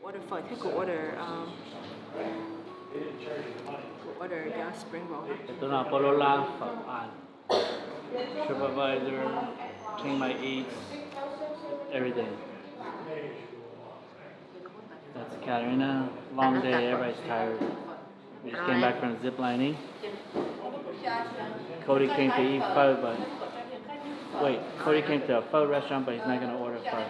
order phở, thế cô order the spring roll. Ito na polola, TripAdvisor, Chiang Mai Eats, everything. That's Katarina. Long day, everybody's tired. We just came back from zip lining. Cody came to eat pho, but wait, Cody came to a pho restaurant, but he's not gonna order pho.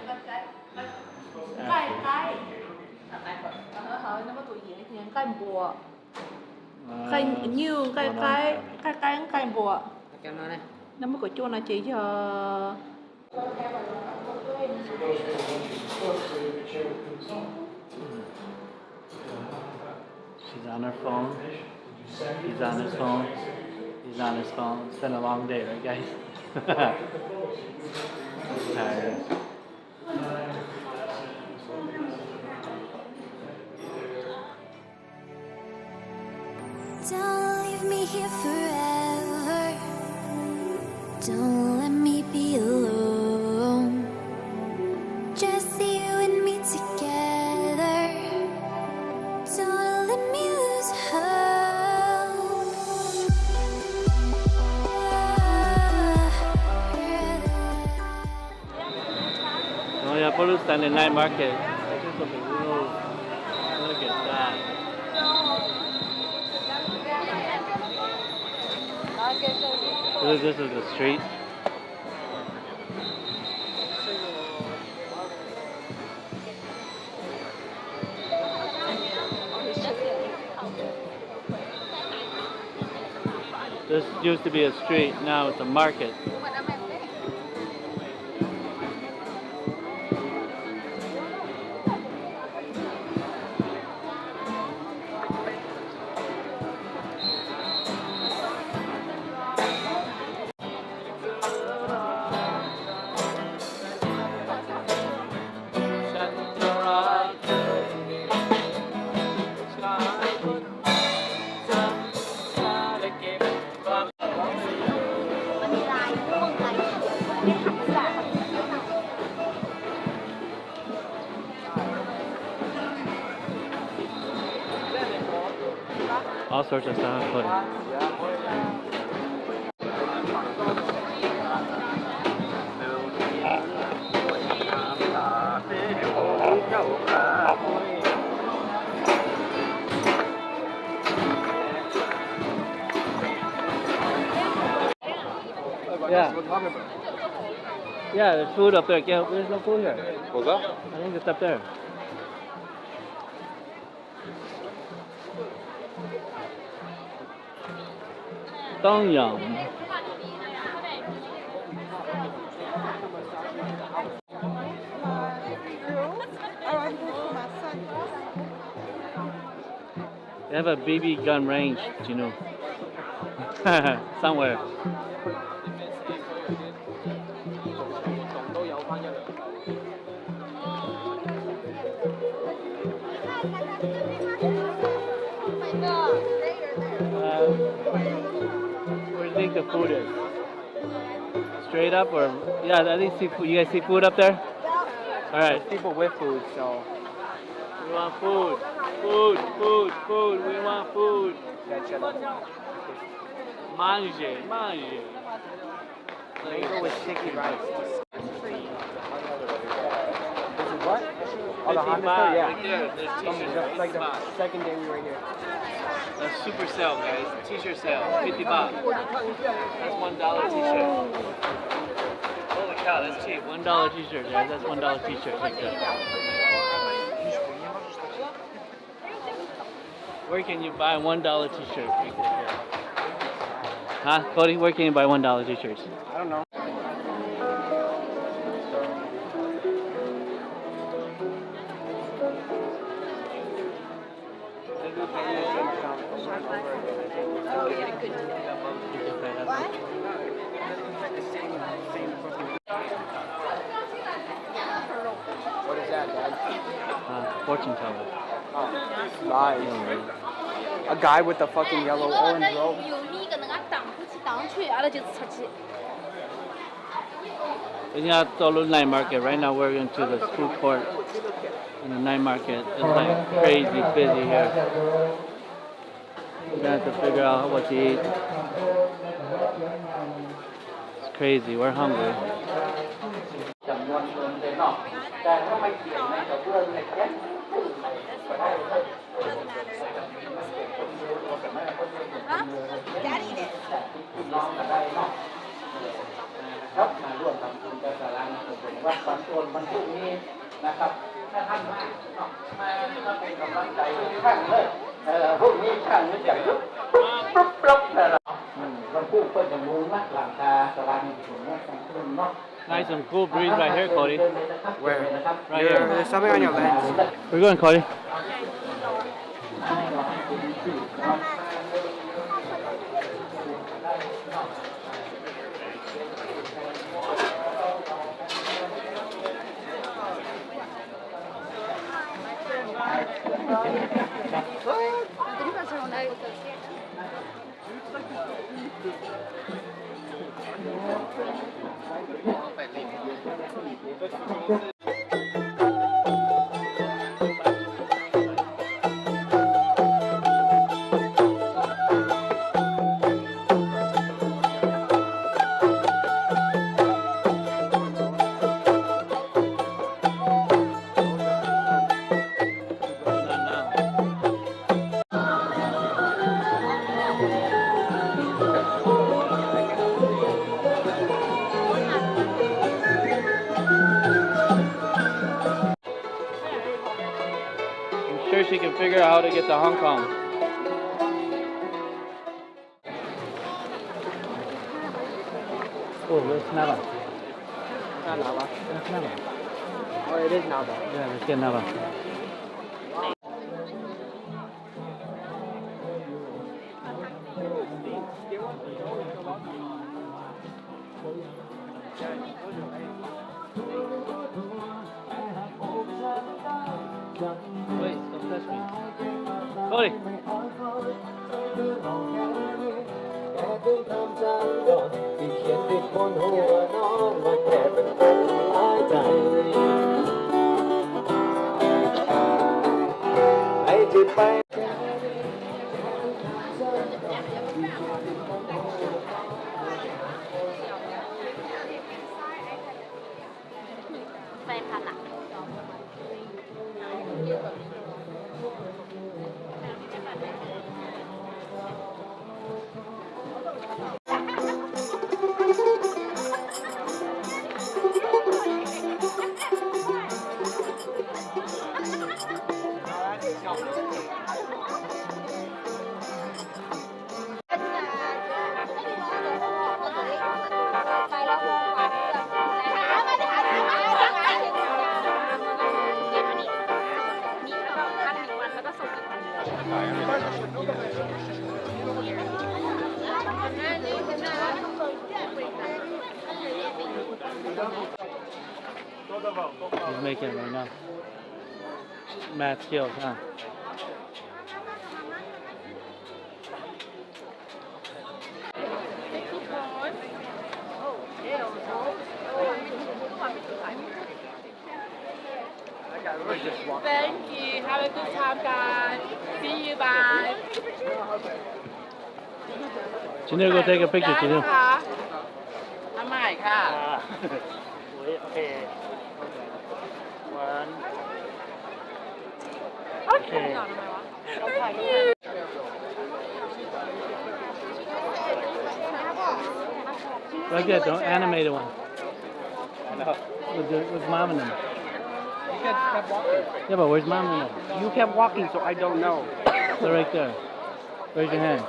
Cái như cái bùa nó mới có chỗ nào chỉ cho She's on her phone. He's on his phone. He's on his phone. It's been a long day, right, guys? Tired. Don't leave me here forever. Don't let me be alone. Just you and me together. Don't let me lose hope. Oh yeah, Polu Sunday night market. Look at that. This is the street. This used to be a street, now it's a market. All sorts of stuff. Yeah. Yeah, there's food up there. Yeah, there's no food here. What's up? I think it's up there. Ntawm. They have a BB gun range, you know, somewhere. Where do you think the food is? Straight up or yeah? I think see food. You guys see food up there? All right. There's people with food, so We want food. Food. Food. Food. We want food. Mange. Mange. mango with sticky rice. This is what? Oh, the Honda store? Yeah. Right there. There's t-shirts. Like the secondary right here. That's super sale, guys. T-shirt sale. 50 baht. That's $1 t-shirt. Holy cow, that's cheap. $1 t-shirt, guys. That's $1 t-shirt right there. Where can you buy $1 t-shirt right there? Huh? Cody, where can you buy $1 t-shirts? I don't know. What is that, Dad? Fortune teller. Oh, lies. A guy with a fucking yellow orange robe. We got Tolu night market. Right now we're going to the food court in the night market. It's like crazy busy here. We're gonna have to figure out what to eat. It's crazy. We're hungry. Nice and cool breeze right here, Cody. Where? Right here. There's something on your lens. We're going, Cody. I'm sure she can figure out how to get to Hong Kong. Oh, let's Nava. Not Nava. Let's Nava. Oh, it is Nava. Yeah, let's get Nava. Wait, don't touch me. Cody! He's making it right now. Mad skills, huh? Thank you. Have a good time, guys. See you. Bye. Janil, go take a picture, Janil. ทำไมค่ะ Okay. One. โอเค Like that, don't animate one. I know. With mom and them. You guys kept walking. Yeah, but where's mom and them? You kept walking, so I don't know. They're right there. Raise your hand.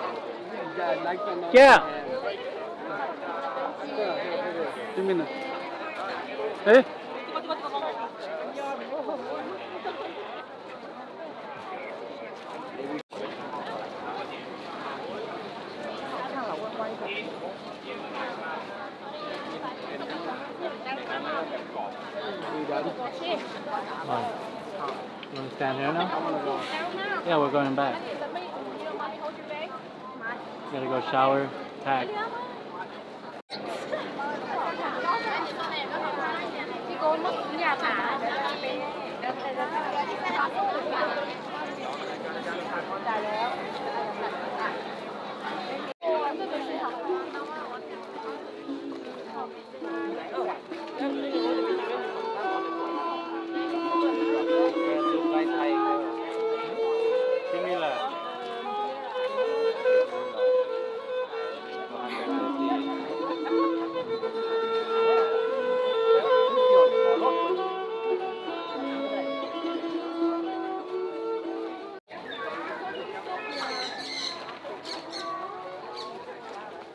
Yeah. Yeah. 2 minutes. Hey. Why? You want to stand here now? Yeah, we're going back. Gotta go shower, pack. ที่นี่แหละ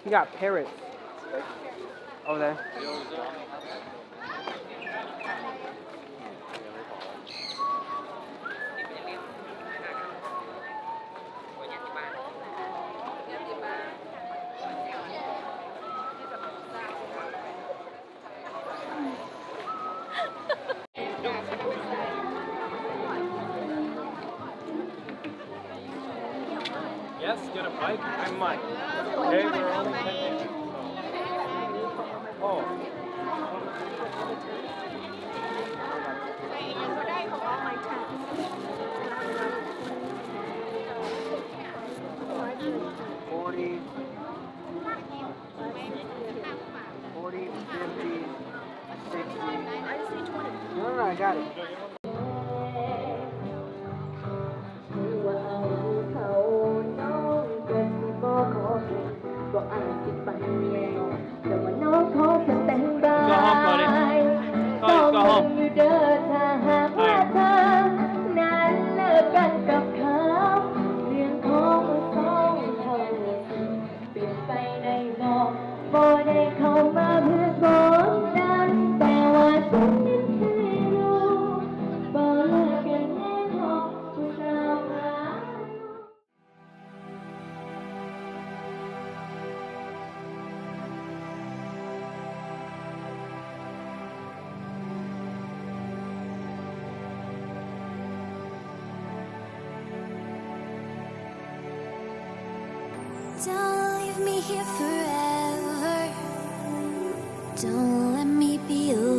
You got parrots over there. Yes, get a bike. I might. Okay, we're only 10 minutes. Oh. Forty, 50, 60. No, I got it. บอกอาจจะไปแล้วแต่ว่าน้องขอสแตนบาย Go home, buddy. ต้อง อยู่เด้อถ้าหากว่าเธอนั้นเลิกกันกับเขาเรื่องของสองเราเป็นไปได้บ่ได้เข้ามาเพื่อกดดันแต่ว่าฉันนั้นแค่รู้บ่เลิกกันแน่นอนผู้สาวรัก Don't leave me here forever. Don't let me be alone.